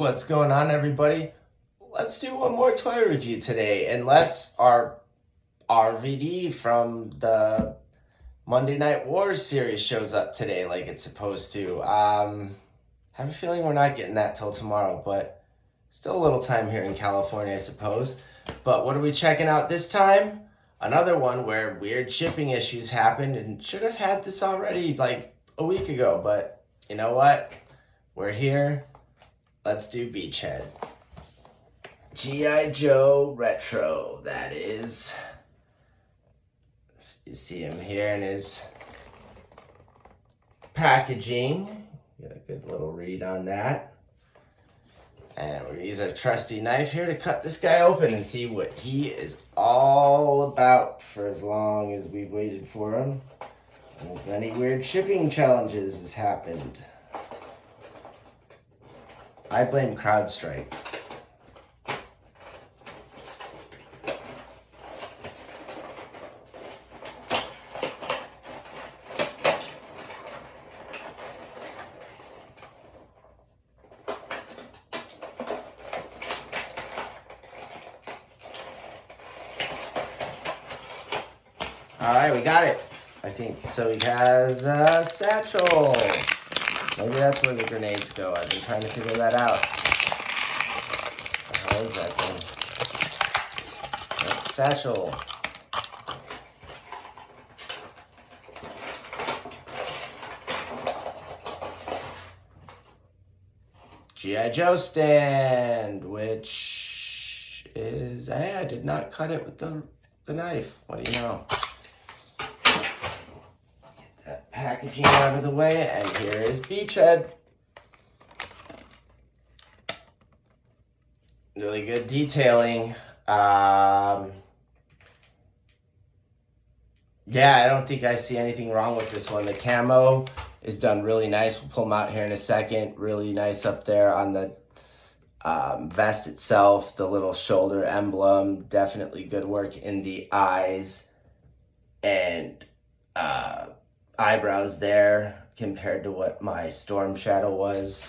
What's going on, everybody? Let's do one more toy review today, unless our RVD from the Monday Night Wars series shows up today like it's supposed to. Have a feeling we're not getting that till tomorrow, but still a little time here in California, I suppose. But what are we checking out this time? Another one where weird shipping issues happened, and should have had this already like a week ago, but you know what? We're here. Let's do Beachhead. G.I. Joe Retro, that is. You see him here in his packaging. Get a good little read on that. And we're going to use our trusty knife here to cut this guy open and see what he is all about for as long as we've waited for him. And as many weird shipping challenges has happened. I blame CrowdStrike. All right, we got it, I think. So he has a satchel. Maybe that's where the grenades go. I've been trying to figure that out. What the hell is that thing? Oh, satchel. G.I. Joe stand, which is, hey, I did not cut it with the knife. What do you know? Packaging out of the way, and here is Beachhead. Really good detailing. Yeah, I don't think I see anything wrong with this one. The camo is done really nice. We'll pull them out here in a second. Really nice up there on the vest itself. The little shoulder emblem. Definitely good work in the eyes and eyebrows there compared to what my Storm Shadow was.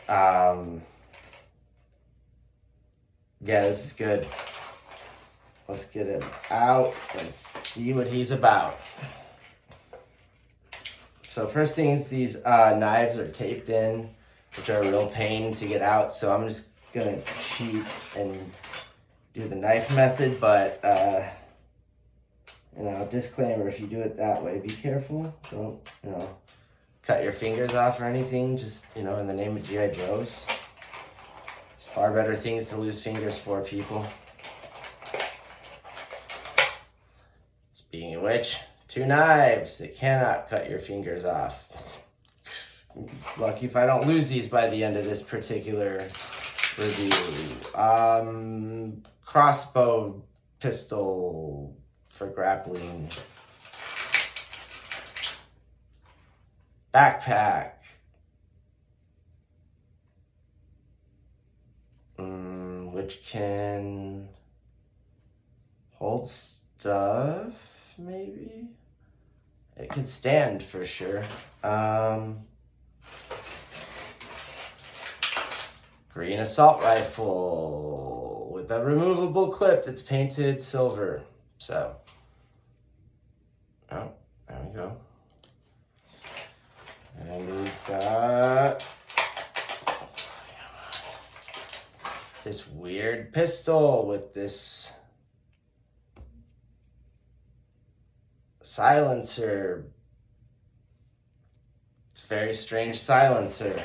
Yeah, this is good. Let's get him out and see what he's about. So first things, these knives are taped in, which are a real pain to get out. So I'm just gonna cheat and do the knife method, but you know, disclaimer, if you do it that way, be careful. Don't, you know, cut your fingers off or anything, just, you know, in the name of G.I. Joe's. There's far better things to lose fingers for, people. Speaking of which, 2 knives that cannot cut your fingers off. Lucky if I don't lose these by the end of this particular review. Crossbow pistol for grappling. Backpack. Which can hold stuff, maybe? It can stand for sure. Green assault rifle with a removable clip that's painted silver. So, oh, there we go. And we've got this weird pistol with this silencer. It's a very strange silencer.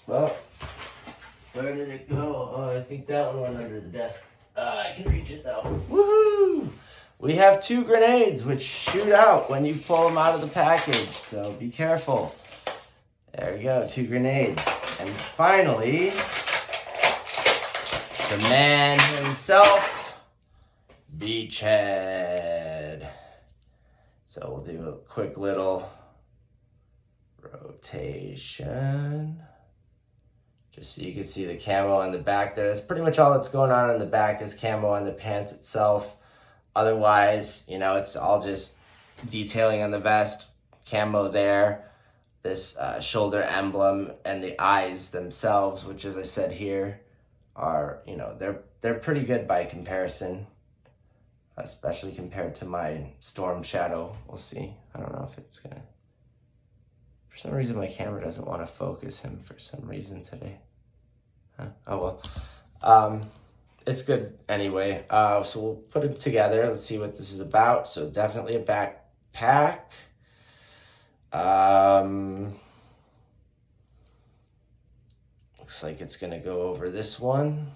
Well, where did it go? Oh, I think that one went under the desk. I can reach it though. Woohoo! We have 2 grenades which shoot out when you pull them out of the package, so be careful. There we go, 2 grenades. And finally, the man himself, Beachhead. So we'll do a quick little rotation. Just so you can see the camo on the back there. That's pretty much all that's going on in the back is camo on the pants itself. Otherwise, you know, it's all just detailing on the vest, camo there, this shoulder emblem, and the eyes themselves, which, as I said here, are, you know, they're pretty good by comparison, especially compared to my Storm Shadow. We'll see. I don't know if it's gonna. For some reason, my camera doesn't want to focus him for some reason today. Huh? Oh well. It's good anyway. So we'll put it together. Let's see what this is about. So definitely a backpack. Looks like it's gonna go over this one.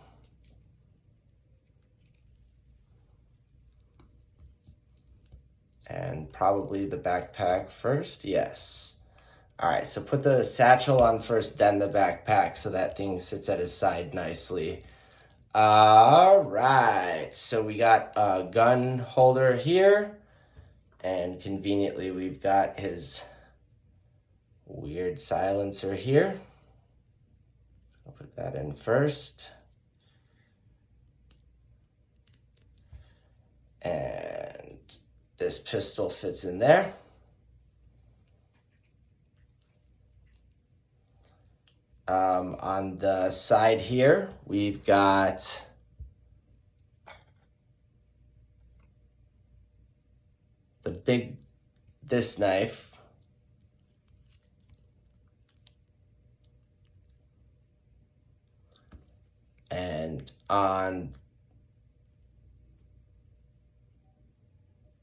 And probably the backpack first, yes. All right, so put the satchel on first, then the backpack, so that thing sits at his side nicely. All right, so we got a gun holder here, and conveniently we've got his weird silencer here. I'll put that in first. And this pistol fits in there. On the side here, we've got this knife. And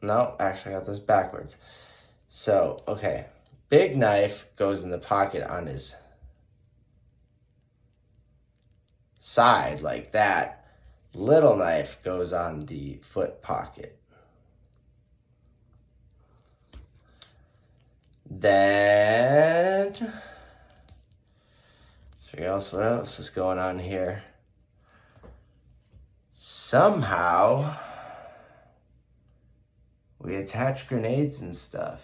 no, actually I got those backwards. So, okay, big knife goes in the pocket on his side like that. Little knife goes on the foot pocket. Then let's figure out what else is going on here. Somehow we attach grenades and stuff.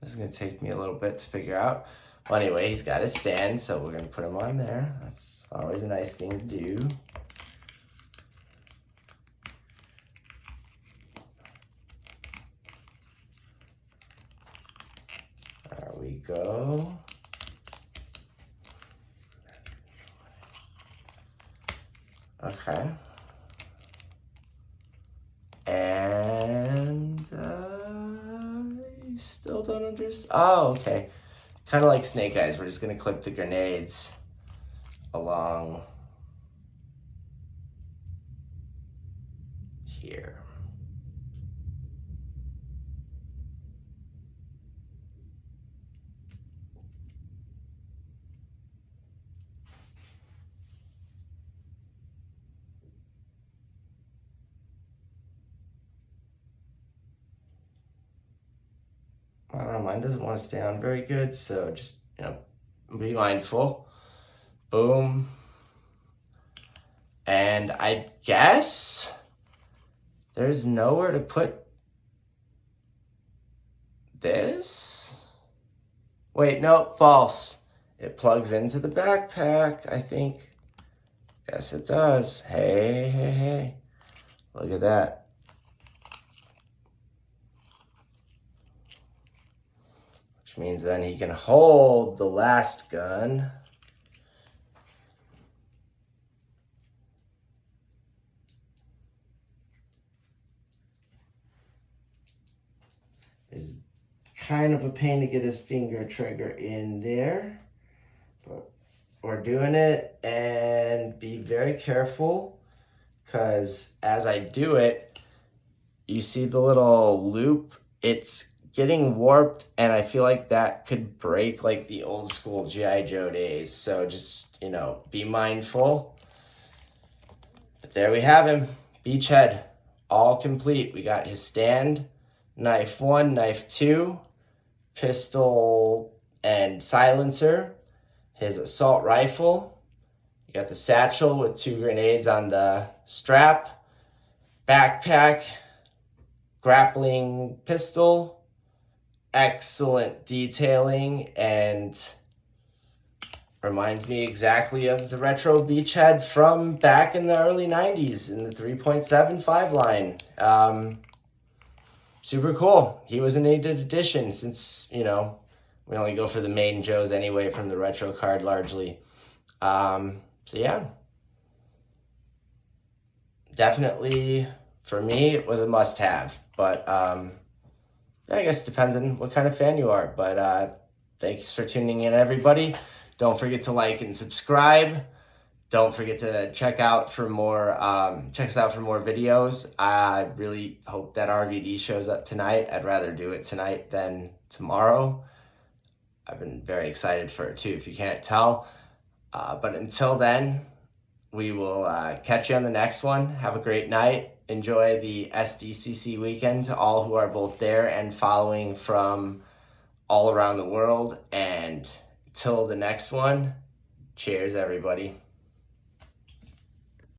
This is gonna take me a little bit to figure out. Well, anyway, he's got his stand, so we're gonna put him on there. That's always a nice thing to do. There we go. Okay. And you still don't understand. Oh, okay. Kind of like Snake Eyes. We're just gonna clip the grenades along here. I don't know, mine doesn't want to stay on very good, so just, you know, be mindful. Boom. And I guess there's nowhere to put this. Wait, no, false. It plugs into the backpack, I think. Guess it does. Hey, hey, hey. Look at that. Which means then he can hold the last gun. It's kind of a pain to get his finger trigger in there, but we're doing it, and be very careful, because as I do it, you see the little loop, it's getting warped, and I feel like that could break like the old school G.I. Joe days. So just, you know, be mindful. But there we have him, Beachhead, all complete. We got his stand, knife 1, knife 2, pistol and silencer, his assault rifle. You got the satchel with 2 grenades on the strap, backpack, grappling pistol, excellent detailing and reminds me exactly of the retro beachhead from back in the early 90s in the 3.75 line. Super cool. He was a needed addition since, we only go for the main Joes anyway from the retro card largely. So yeah, definitely for me it was a must-have. But I guess it depends on what kind of fan you are. But thanks for tuning in, everybody. Don't forget to like and subscribe. Don't forget to check us out for more videos. I really hope that RVD shows up tonight. I'd rather do it tonight than tomorrow. I've been very excited for it too, if you can't tell. But until then, we will catch you on the next one. Have a great night. Enjoy the SDCC weekend to all who are both there and following from all around the world. And till the next one, cheers, everybody.